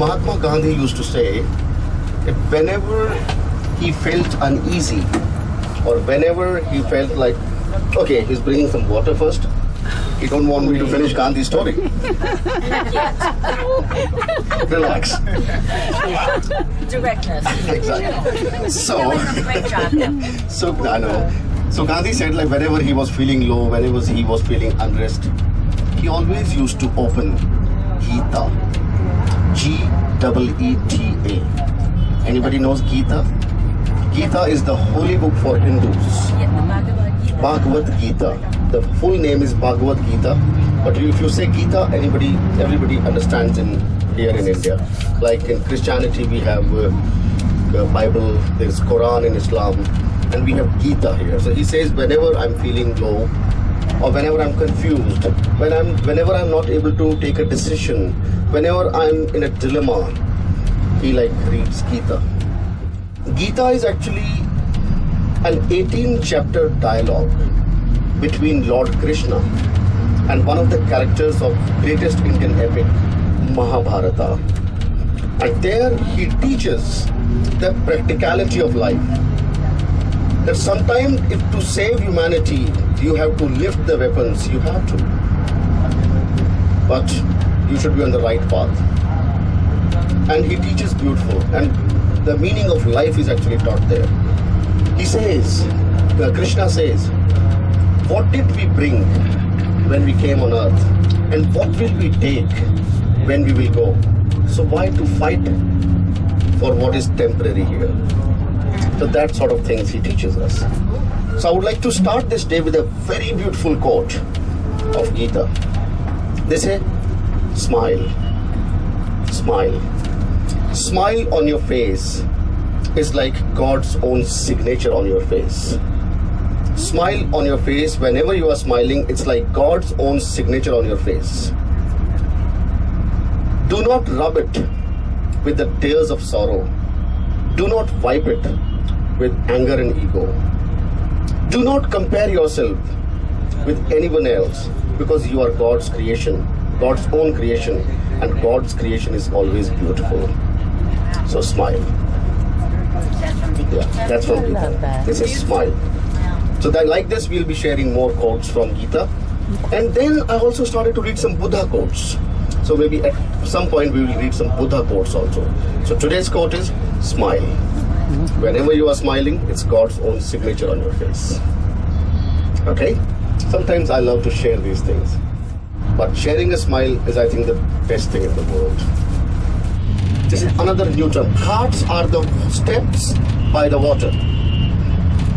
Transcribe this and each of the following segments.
Mahatma Gandhi used to say that whenever he felt uneasy or whenever he felt like, okay, he's bringing some water first. You don't want me to finish Gandhi's story. Relax. Directness. Exactly. So, Great job. I know. So Gandhi said, like, whenever he was feeling low, whenever he was feeling unrest, he always used to open Gita. G-E-E-T-A. Anybody knows Gita? Gita is the holy book for Hindus. Bhagavad Gita. The full name is Bhagavad Gita. But if you say Gita, everybody understands here in India. Like in Christianity, we have the Bible, there's Quran in Islam, and we have Gita here. So he says, whenever I'm feeling low, or whenever I'm confused, whenever I'm not able to take a decision, whenever I'm in a dilemma, he reads Gita. Gita is actually an 18-chapter dialogue between Lord Krishna and one of the characters of greatest Indian epic, Mahabharata. And there he teaches the practicality of life. That sometimes if to save humanity, you have to lift the weapons, you have to. But you should be on the right path. And he teaches beautiful. And the meaning of life is actually taught there. He says, Krishna says, what did we bring when we came on earth? And what will we take when we will go? So why to fight for what is temporary here? So that sort of things he teaches us. So I would like to start this day with a very beautiful quote of Gita. They say, smile, smile. Smile on your face is like God's own signature on your face. Smile on your face, whenever you are smiling, it's like God's own signature on your face. Do not rub it with the tears of sorrow. Do not wipe it with anger and ego. Do not compare yourself with anyone else, because you are God's creation, God's own creation, and God's creation is always beautiful. So smile. Yeah, that's from Gita. This is smile. So that like this, we'll be sharing more quotes from Gita. And then I also started to read some Buddha quotes. So maybe at some point we will read some Buddha quotes also. So today's quote is, smile. Whenever you are smiling, it's God's own signature on your face. Okay? Sometimes I love to share these things. But sharing a smile is, I think, the best thing in the world. This is another new term. Ghats are the steps by the water.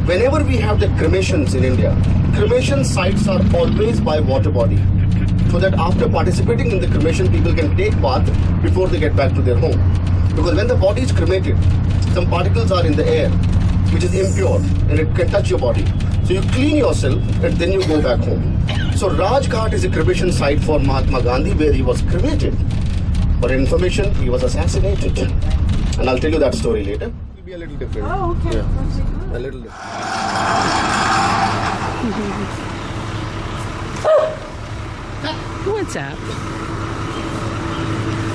Whenever we have the cremations in India, cremation sites are always by water body. So that after participating in the cremation, people can take bath before they get back to their home. Because when the body is cremated, some particles are in the air, which is impure, and it can touch your body. So you clean yourself, and then you go back home. So Rajghat is a cremation site for Mahatma Gandhi, where he was cremated. For information, he was assassinated. And I'll tell you that story later. It will be a little different. Oh, okay. Yeah. A little different. What's up?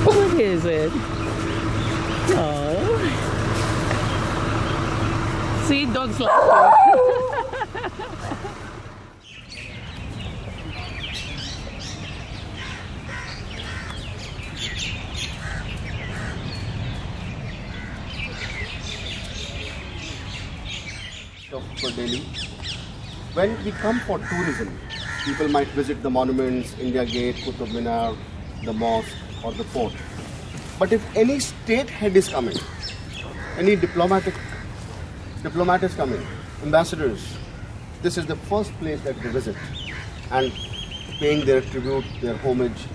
What is it? Oh. See, dogs laughing. For Delhi. When we come for tourism, people might visit the monuments, India Gate, Qutub Minar, the mosque or the fort. But if any state head is coming, any diplomat is coming, ambassadors, this is the first place that they visit and paying their tribute, their homage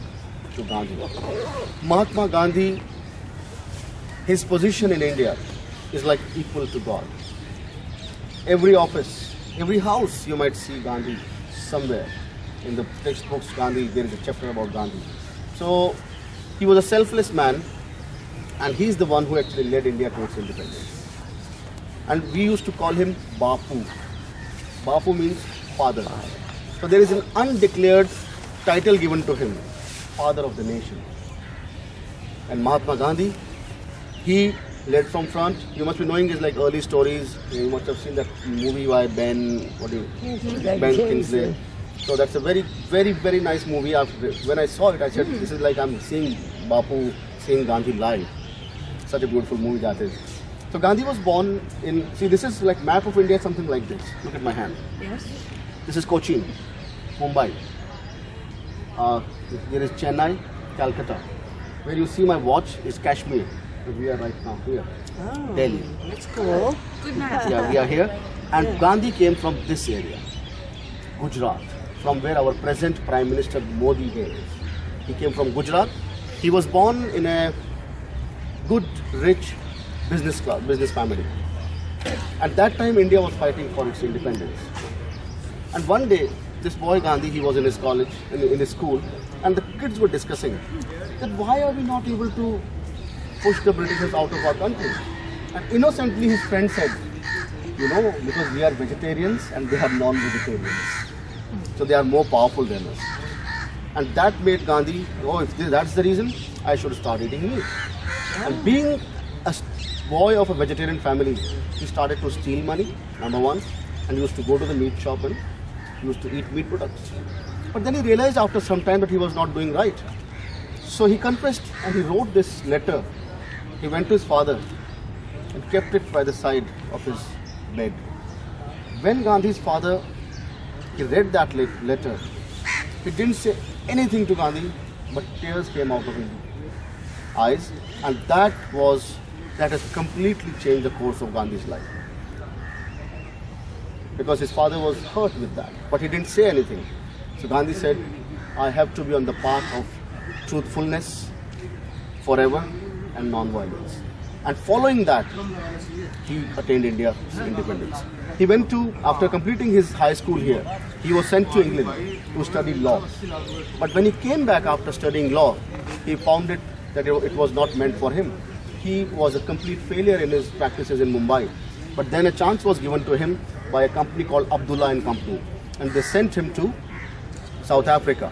to Gandhi. Mahatma Gandhi, his position in India is like equal to God. Every office, every house, you might see Gandhi somewhere. In the textbooks, Gandhi, there is a chapter about Gandhi. So he was a selfless man, and he's the one who actually led India towards independence. And we used to call him Bapu. Bapu means father. So there is an undeclared title given to him, father of the nation. And Mahatma Gandhi, he led from front. You must be knowing his like early stories. You must have seen that movie by Ben Kingsley. So that's a very, very, very nice movie. When I saw it, I said, this is like I'm seeing Bapu, seeing Gandhi live. Such a beautiful movie that is. So Gandhi was born in, see this is like map of India, something like this. Look at my hand. Yes. This is Cochin, Mumbai. There is Chennai, Calcutta. Where you see my watch is Kashmir. We are right now here. Oh, Delhi. that's cool. Good map. Yeah, we are here. And Gandhi came from this area, Gujarat, from where our present Prime Minister Modi is. He came from Gujarat. He was born in a good, rich business family. At that time, India was fighting for its independence. And one day, this boy Gandhi, he was in his college, in his school, and the kids were discussing that why are we not able to push the Britishers out of our country? And innocently, his friend said, you know, because we are vegetarians and they are non-vegetarians. So they are more powerful than us. And that made Gandhi, oh, if that's the reason, I should start eating meat. And being a boy of a vegetarian family, he started to steal money, number one, and used to go to the meat shop and used to eat meat products. But then he realized after some time that he was not doing right. So he confessed and he wrote this letter. He went to his father and kept it by the side of his bed. When Gandhi's father, he read that letter, he didn't say anything to Gandhi, but tears came out of his eyes, and that has completely changed the course of Gandhi's life. Because his father was hurt with that, but he didn't say anything. So Gandhi said, I have to be on the path of truthfulness forever and non-violence. And following that, he attained India's independence. He went to, after completing his high school here, he was sent to England to study law. But when he came back after studying law, he found that it was not meant for him. He was a complete failure in his practices in Mumbai. But then a chance was given to him by a company called Abdullah and Company. And they sent him to South Africa.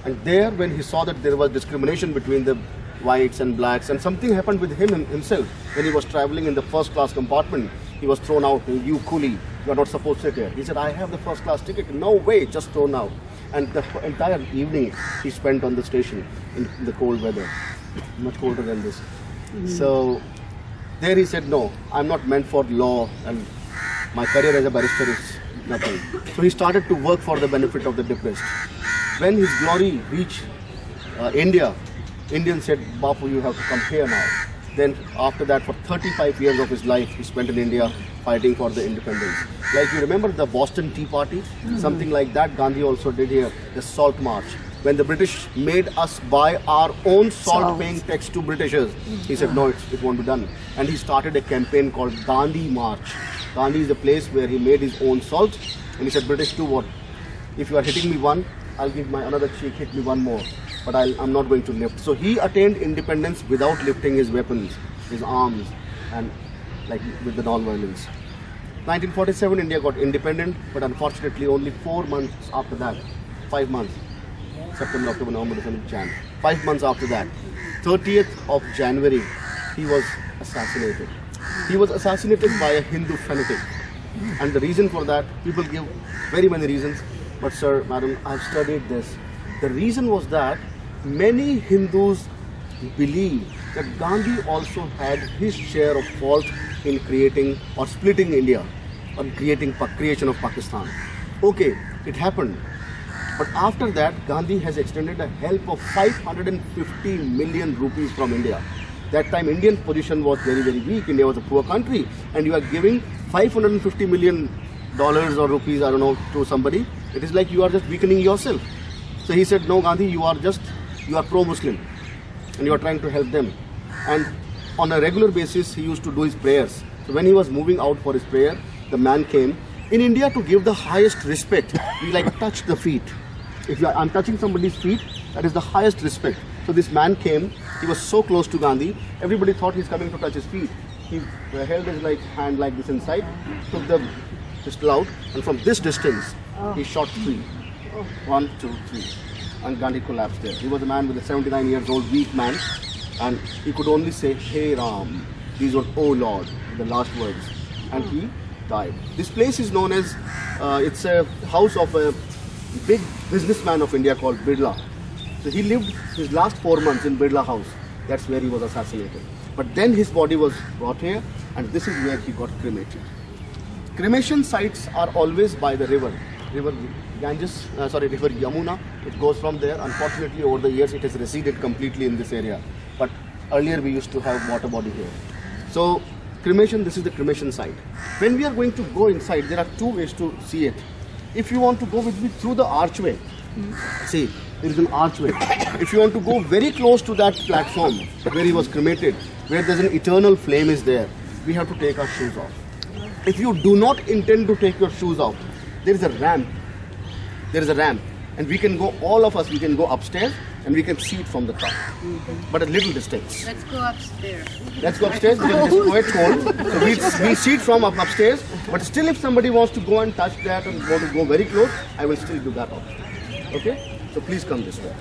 And there, when he saw that there was discrimination between the whites and blacks, and something happened with him himself. When he was traveling in the first class compartment, he was thrown out. You coolie, you are not supposed to sit here. He said, I have the first class ticket. No way, just thrown out. And the entire evening he spent on the station in the cold weather, much colder than this. So there he said, no, I'm not meant for law, and my career as a barrister is nothing. So he started to work for the benefit of the depressed. When his glory reached India, Indians said, Bapu, you have to come here now. Then after that, for 35 years of his life, he spent in India fighting for the independence. Like you remember the Boston Tea Party? Something like that Gandhi also did here, the Salt March. When the British made us buy our own salt paying tax to Britishers, he said, no, it won't be done. And he started a campaign called Gandhi March. Gandhi is the place where he made his own salt. And he said, British, do what? If you are hitting me one, I'll give my another cheek, hit me one more. But I'm not going to lift. So he attained independence without lifting his weapons, his arms, and like with the non-violence. 1947, India got independent, but unfortunately only 4 months after that, 5 months, September, October, November, December, January. 5 months after that, 30th of January, he was assassinated. He was assassinated by a Hindu fanatic. And the reason for that, people give very many reasons. But sir, madam, I've studied this. The reason was that many Hindus believe that Gandhi also had his share of fault in creating or splitting India, or creation of Pakistan. Okay, it happened. But after that, Gandhi has extended a help of 550 million rupees from India. That time, Indian position was very, very weak. India was a poor country. And you are giving $550 million or rupees, I don't know, to somebody. It is like you are just weakening yourself. So he said, no, Gandhi, you are pro-Muslim. And you are trying to help them. And on a regular basis, he used to do his prayers. So when he was moving out for his prayer, the man came. In India, to give the highest respect, we like touch the feet. If I'm touching somebody's feet, that is the highest respect. So this man came, he was so close to Gandhi, everybody thought he's coming to touch his feet. He held his hand like this inside, took the pistol out, and from this distance, he shot 3. 1, 2, 3. And Gandhi collapsed there. He was a man with a 79 years old, weak man. and he could only say, "Hey Ram." These were, "Oh Lord," the last words, and he died. This place is known as, it's a house of a big businessman of India called Birla. So he lived his last 4 months in Birla House. That's where he was assassinated. But then his body was brought here, and this is where he got cremated. Cremation sites are always by the river Ganges, river Yamuna. It goes from there. Unfortunately, over the years, it has receded completely in this area. But earlier, we used to have water body here. So, cremation, this is the cremation site. When we are going to go inside, there are two ways to see it. If you want to go with me through the archway, see, there is an archway. If you want to go very close to that platform where he was cremated, where there's an eternal flame is there, we have to take our shoes off. If you do not intend to take your shoes off, there is a ramp. There is a ramp. And we can go, all of us, we can go upstairs and we can see it from the top. But a little distance. Let's go upstairs. Let's go upstairs because it is quite cold. So we see it from upstairs. But still, if somebody wants to go and touch that and want to go very close, I will still do that also. Okay? So please come this way.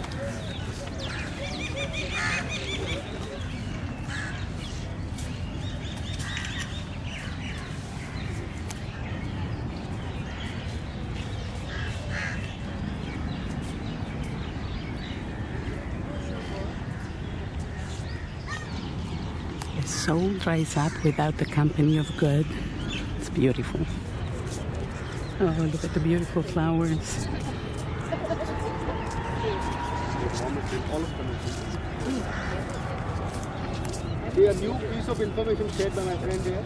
The soul dries up without the company of good. It's beautiful. Oh, look at the beautiful flowers. See a new piece of information shared by my friend here.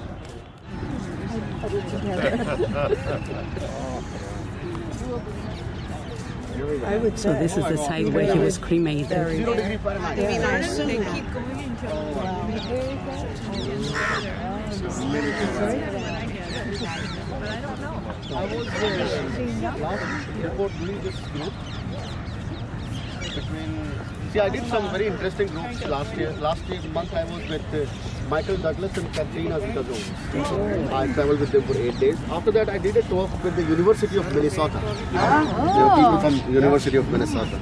So this is the site where he was cremated. 0 degree Fahrenheit. They keep going until I was last report doing this group between. See, I did some very interesting groups last month I was with Michael Douglas and Katrina Zeta-Jones. I traveled with them for 8 days. After that, I did a talk with the University of Minnesota. There were people from University of Minnesota.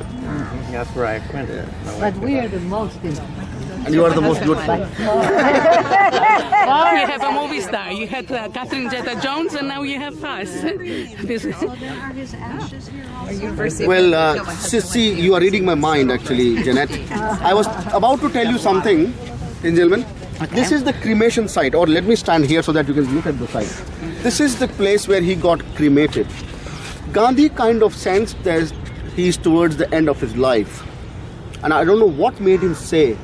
That's where I went. But we are the most beautiful. And you are the most beautiful. Well, you have a movie star. You had Catherine Zeta-Jones, and now you have us. This is- are his ashes here also? Well, see, you are reading my mind actually, Jeanette. I was about to tell you something, gentlemen. This is the cremation site, or let me stand here so that you can look at the site. This is the place where he got cremated. Gandhi kind of sensed that he is towards the end of his life. And I don't know what made him say,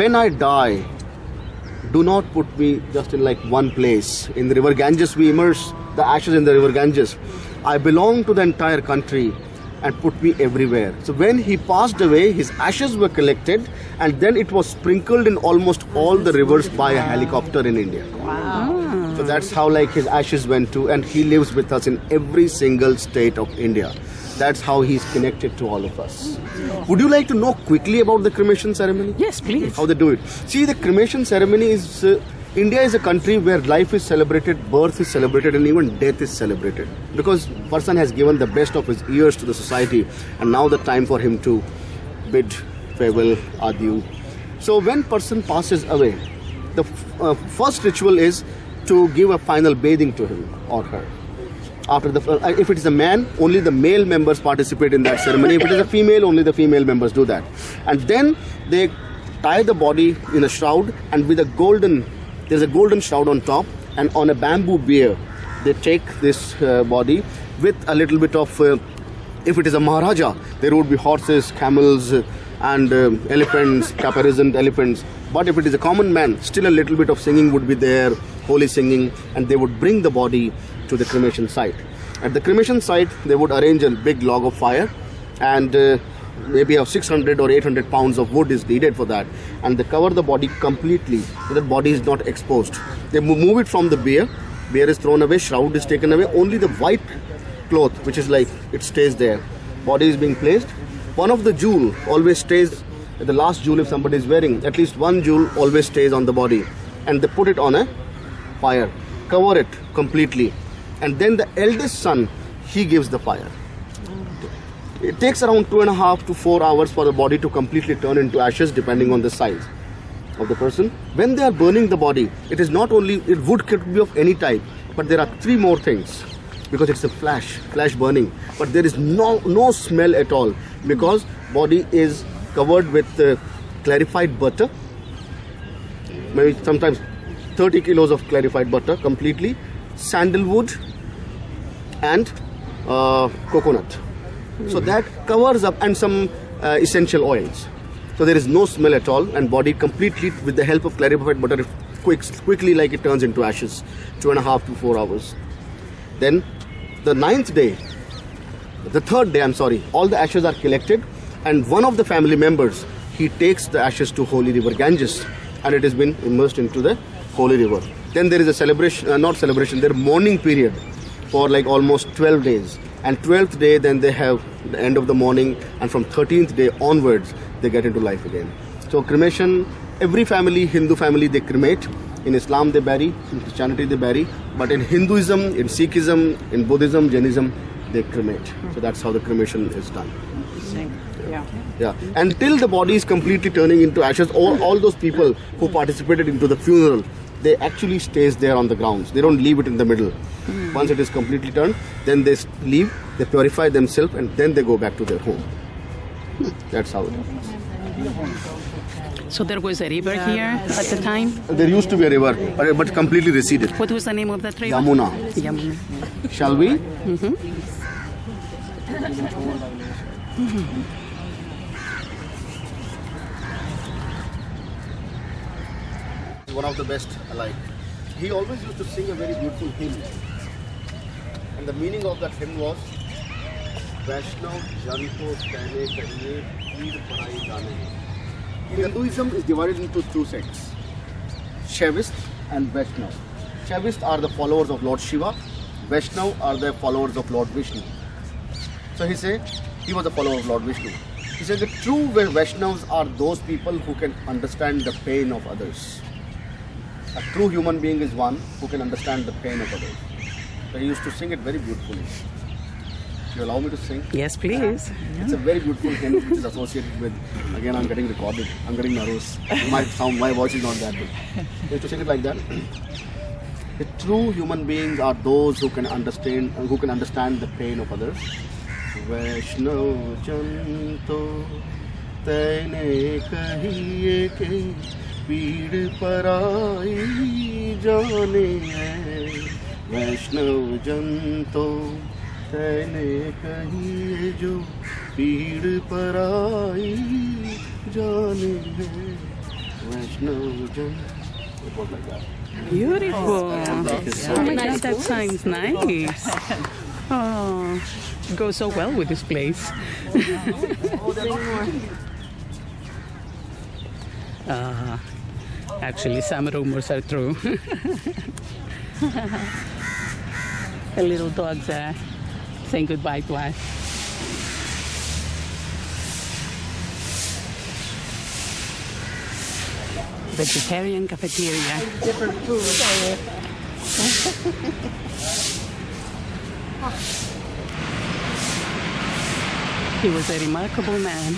when I die, do not put me just in like one place. In the river Ganges, we immerse the ashes in the river Ganges. I belong to the entire country and put me everywhere. So when he passed away, his ashes were collected and then it was sprinkled in almost all the rivers by a helicopter in India. Wow. So that's how like his ashes went to, and he lives with us in every single state of India. That's how he's connected to all of us. Would you like to know quickly about the cremation ceremony? Yes, please. How they do it? See, the cremation ceremony is... India is a country where life is celebrated, birth is celebrated, and even death is celebrated. Because person has given the best of his years to the society, and now the time for him to bid farewell, adieu. So when person passes away, the first ritual is to give a final bathing to him or her. After the, if it is a man, only the male members participate in that ceremony. If it is a female, only the female members do that. And then they tie the body in a shroud, and with a golden, there's a golden shroud on top, and on a bamboo bier, they take this body with a little bit of, if it is a Maharaja, there would be horses, camels, and elephants, caparisoned elephants. But if it is a common man, still a little bit of singing would be there, holy singing, and they would bring the body to the cremation site. At the cremation site, they would arrange a big log of fire, and maybe 600 or 800 pounds of wood is needed for that, and they cover the body completely so that body is not exposed. They move it from the bier is thrown away, shroud is taken away, only the white cloth, which is like, it stays there. Body is being placed. One of the jewel always stays, the last jewel if somebody is wearing, at least one jewel always stays on the body, and they put it on a fire, cover it completely, and then the eldest son, he gives the fire. It takes around 2.5 to 4 hours for the body to completely turn into ashes depending on the size. of the person. When they are burning the body, it is not only, wood could be of any type, but there are 3 more things, because it's a flash burning. But there is no smell at all, because body is covered with clarified butter, maybe sometimes 30 kilos of clarified butter completely, sandalwood and coconut. So that covers up, and some essential oils. So there is no smell at all, and body completely, with the help of clarified butter, it quickly like it turns into ashes, 2.5 to 4 hours. Then the 3rd day, all the ashes are collected, and one of the family members, he takes the ashes to holy river Ganges, and it has been immersed into the holy river. Then there is a celebration, their mourning period for like almost 12 days. And 12th day, then they have the end of the mourning, and from 13th day onwards, they get into life again. So cremation, every family, Hindu family, they cremate. In Islam, they bury. In Christianity, they bury. But in Hinduism, in Sikhism, in Buddhism, Jainism, they cremate. So that's how the cremation is done. Yeah. Until the body is completely turning into ashes, all those people who participated into the funeral, they actually stays there on the grounds. They don't leave it in the middle. Once it is completely turned, then they leave, they purify themselves, and then they go back to their home. That's how it happens. So there was a river here at the time? There used to be a river, but completely receded. What was the name of that river? Yamuna. Yamuna. Shall we? One of the best alike. He always used to sing a very beautiful hymn. And the meaning of that hymn was Vaishnav Jan ko kehne kahiye peer padhai jane. Hinduism is divided into 2 sects, Shaivist and Vaishnav. Shaivists are the followers of Lord Shiva, Vaishnav are the followers of Lord Vishnu. So he said, he was a follower of Lord Vishnu. He said the true Vaishnavas are those people who can understand the pain of others. A true human being is one who can understand the pain of others. So he used to sing it very beautifully. You allow me to sing? Yes, please. It's a very beautiful hymn which is associated with, again I'm getting recorded, I'm getting nervous. My voice is not that good. You have to sing it like that. The true human beings are those who can understand the pain of others. Vaishnav janto tene kahiye ke peer parai jane hai. Vaishnav janto tene kahiye jo peer parai jane hai. Vaishnav janto. It was like that. Beautiful. Oh my God, that sounds nice. Oh, it goes so well with this place. Actually, some rumors are true. The little dogs are saying goodbye to us. Vegetarian cafeteria. Different food. He was a remarkable man.